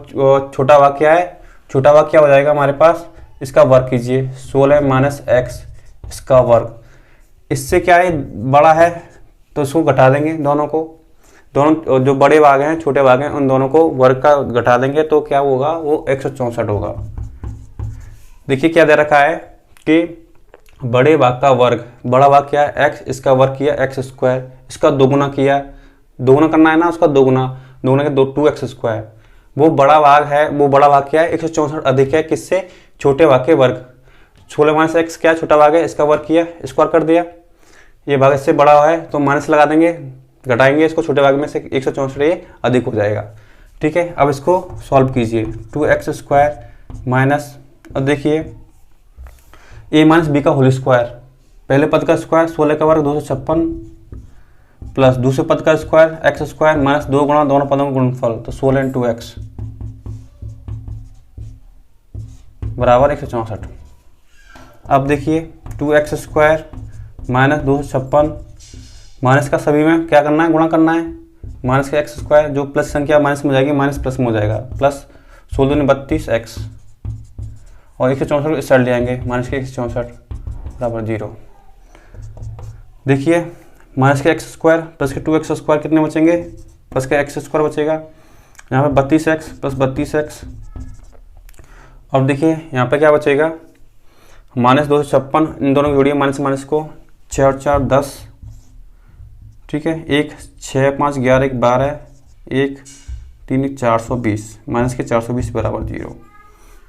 छोटा भाग क्या है, छोटा भाग क्या हो जाएगा हमारे पास, इसका वर्ग कीजिए 16 - x, इसका वर्ग। इससे क्या है, बड़ा है तो इसको घटा देंगे, दोनों को, दोनों जो बड़े भाग हैं छोटे भाग हैं उन दोनों को वर्ग का घटा देंगे तो क्या होगा, वो 164 होगा, देखिए क्या दे रखा है कि बड़े भाग का वर्ग, बड़ा भाग क्या है x, इसका वर्ग किया x स्क्वायर, इसका दोगुना किया, दोगुना करना है ना उसका दोगुना, दोगुना के 2x स्क्वायर, वो बड़ा भाग है, वो बड़ा भाग क्या है 164 अधिक है किससे, छोटे भाग के वर्ग। 16 माइनस x क्या छोटा भाग है, इसका वर्ग किया, स्क्वायर कर दिया, ये भाग इससे बड़ा है तो माइनस लगा देंगे, घटाएंगे इसको, छोटे भाग में से 164 ये अधिक हो जाएगा। ठीक है, अब इसको सॉल्व कीजिए, 2x स्क्वायर माइनस, अब देखिए a माइनस बी का होल स्क्वायर, पहले पद का स्क्वायर 16 का वर्ग 256 प्लस दूसरे पद का स्क्वायर x स्क्वायर माइनस 2 गुणा दोनों पदों का गुणनफल, तो 16 इंटू एक्स बराबर 164। अब देखिए 2x स्क्वायर माइनस 256, माइनस का सभी में क्या करना है, गुणा करना है, माइनस का एक्स स्क्वायर, जो प्लस संख्या माइनस में हो जाएगी माइनस प्लस में हो जाएगा, प्लस 16 32x और 164 इस साइड ले आएंगे, माइनस के 164 बराबर 0। देखिए माइनस के एक्स स्क्वायर प्लस के 2x स्क्वायर कितने बचेंगे, प्लस का एक्स स्क्वायर बचेगा, यहाँ पे 32x प्लस 32x। अब देखिए यहाँ पे क्या बचेगा, माइनस 256, इन दोनों की जोड़िए माइनस माइनस को, 6 और 4 10, ठीक है, 1 6 5 11 1 12, 1 3 420, माइनस के 420 बराबर 0।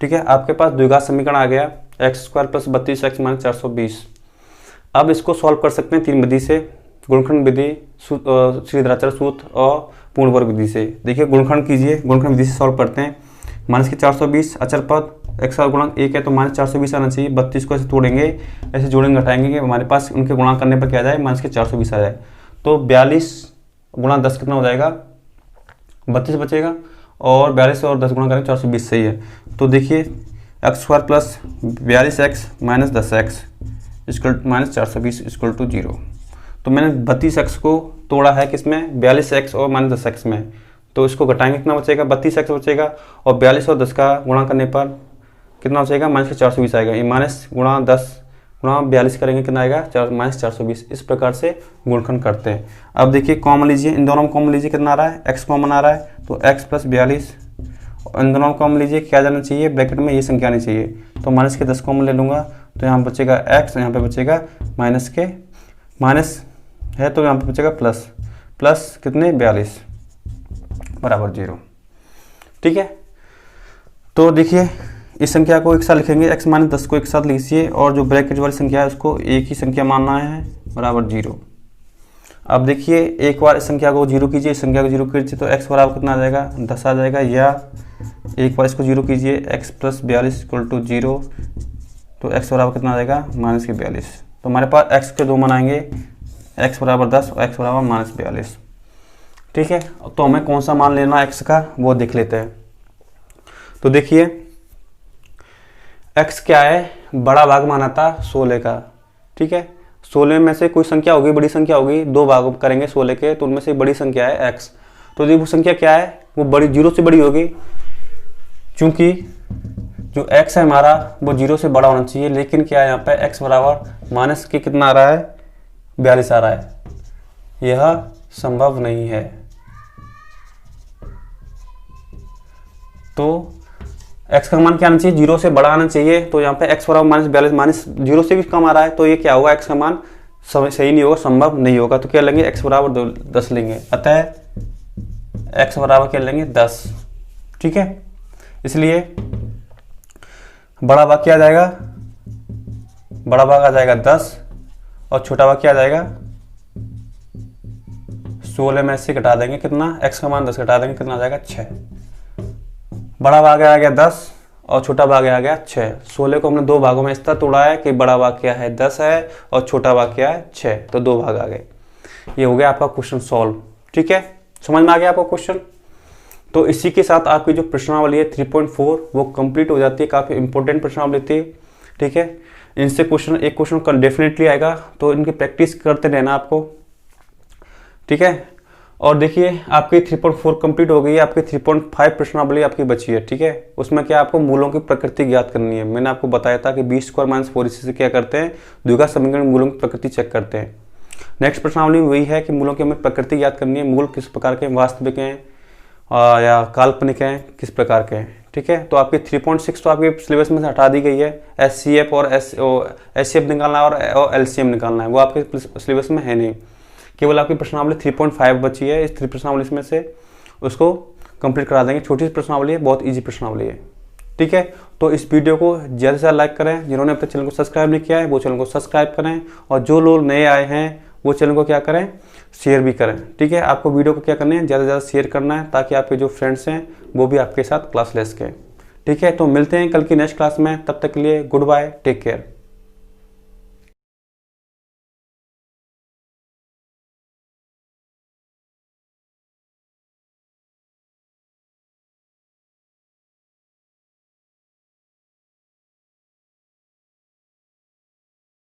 ठीक है, आपके पास द्विघात समीकरण आ गया x square plus 32x minus 420। अब इसको सॉल्व कर सकते हैं तीन विधि से, गुणनखंड विधि, श्रीधराचार्य सूत्र और पूर्ण वर्ग विधि से। देखिए गुणनखंड कीजिए, गुणनखंड विधि से सॉल्व करते हैं। माइनस के 420 अचर पद x का गुणक 1 है तो माइनस 420 आना चाहिए, 32 को ऐसे तोड़ेंगे, ऐसे जोड़ेंगे घटाएंगे कि हमारे पास उनके गुणा करने पर क्या आ जाए, माइनस के 420 आ जाए। तो 42 गुणा 10 कितना हो जाएगा, 32 बचेगा, और 42 और 10 गुणा करेंगे 420 सही है। तो देखिए X square plus 42x minus 10x equal minus 420 equal to 0। तो मैंने 32x को तोड़ा है किसमें, 42x और माइनस 10x में, तो इसको घटाएंगे कितना बचेगा, 32x बचेगा, और 42 और 10 का गुणा करने पर कितना बचेगा, माइनस के 420 आएगा। ये माइनस गुणा 10 गुणा 42 करेंगे कितना आएगा, माइनस 420। इस प्रकार से गुणनखंड करते हैं। अब देखिए कॉमन लीजिए, इन दोनों में कॉमन लीजिए, कितना आ रहा है, x कॉमन आ रहा है, तो x प्लस 42, इन दोनों में कॉमन लीजिए, क्या जाना चाहिए, ब्रैकेट में ये संख्या आनी चाहिए, तो माइनस के 10 कॉमन ले लूँगा, तो यहाँ बचेगा x, यहाँ पे बचेगा माइनस के, माइनस है तो यहाँ पे बचेगा प्लस, प्लस कितने 42 बराबर 0। ठीक है, तो देखिए इस संख्या को एक साथ लिखेंगे, x माइनस 10 को एक साथ लिखिए, और जो ब्रैकेट वाली संख्या है उसको एक ही संख्या मानना है बराबर 0। अब देखिए एक बार इस संख्या को 0 कीजिए, इस संख्या को 0 कीजिए, तो x बराबर कितना आ जाएगा, 10 आ जाएगा, या एक बार इसको 0 कीजिए, x प्लस 42 इक्वल टू 0, तो x बराबर कितना आ जाएगा, माइनस के 42। तो हमारे पास x के दो मान आएंगे, x बराबर 10 और x बराबर माइनस 42। ठीक है, तो हमें कौन सा मान लेना x का वो देख लेते हैं। तो देखिए x क्या है, बड़ा भाग माना था 16 का। ठीक है, 16 में से कोई संख्या होगी, बड़ी संख्या होगी, दो भाग करेंगे 16 के, तो उनमें से बड़ी संख्या है x। तो देखो वो संख्या क्या है, वो बड़ी 0 से बड़ी होगी, क्योंकि जो x है हमारा वो 0 से बड़ा होना चाहिए, लेकिन क्या है यहाँ पे x बराबर माइनस के कितना आ रहा है, 42 आ रहा है, यह संभव नहीं है। तो x का मान क्या आना चाहिए, 0 से बड़ा आना चाहिए, तो यहाँ पे x बराबर माइनस 42, माइनस 0 से भी कम आ रहा है, तो ये क्या होगा, x का मान सही नहीं होगा, संभव नहीं होगा। तो क्या लेंगे, x बराबर 10 लेंगे, अतः x बराबर क्या लेंगे, 10। ठीक है, इसलिए बड़ा भाग क्या आ जाएगा, बड़ा भाग आ जाएगा 10, और छोटा भाग क्या आ जाएगा, 16 में से घटा देंगे कितना, x का मान 10 घटा देंगे कितना आ जाएगा, 6। बड़ा भाग आ गया 10 और छोटा भाग आ गया 6। 16 को हमने दो भागों में इस तरह तोड़ा है कि बड़ा भाग क्या है 10 है और छोटा भाग क्या है 6, तो दो भाग आ गए। ये हो गया आपका क्वेश्चन सॉल्व। ठीक है, समझ में आ गया आपको क्वेश्चन। तो इसी के साथ आपकी जो प्रश्नावली है 3.4 वो कंप्लीट हो जाती है, काफ़ी इंपॉर्टेंट प्रश्नावली थी। ठीक है, इनसे क्वेश्चन एक क्वेश्चन कल डेफिनेटली आएगा, तो इनकी प्रैक्टिस करते रहना आपको। ठीक है, और देखिए आपकी 3.4 कंप्लीट हो गई है, आपकी 3.5 प्रश्नावली आपकी बची है। ठीक है, उसमें क्या आपको मूलों की प्रकृति ज्ञात करनी है। मैंने आपको बताया था कि b² माइनस 4ac से क्या करते हैं, द्विघात समीकरण मूलों की प्रकृति चेक करते हैं। नेक्स्ट प्रश्नावली वही है कि मूलों की हमें प्रकृति ज्ञात करनी है, मूल किस प्रकार के, वास्तविक हैं या काल्पनिक हैं, किस प्रकार के हैं। ठीक है। तो आपकी 3.6 तो आपके सिलेबस में से हटा दी गई है। SCF और SCF निकालना है और LCM निकालना है, वो आपके सिलेबस में है नहीं। केवल आपकी प्रश्नावली 3.5 बची है। इस 3 प्रश्नावली में से उसको कंप्लीट करा देंगे। छोटी सी प्रश्नावली है, बहुत ईजी प्रश्नावली है, ठीक है। तो इस वीडियो को ज़्यादा से ज़्यादा लाइक करें। जिन्होंने अब तक चैनल को सब्सक्राइब नहीं किया है वो चैनल को सब्सक्राइब करें, और जो लोग नए आए हैं वो चैनल को क्या करें, शेयर भी करें, ठीक है। आपको वीडियो को क्या करना है, ज़्यादा से ज़्यादा शेयर करना है, ताकि आपके जो फ्रेंड्स हैं वो भी आपके साथ क्लास ले सकें, ठीक है। तो मिलते हैं कल की नेक्स्ट क्लास में, तब तक के लिए गुड बाय, टेक केयर।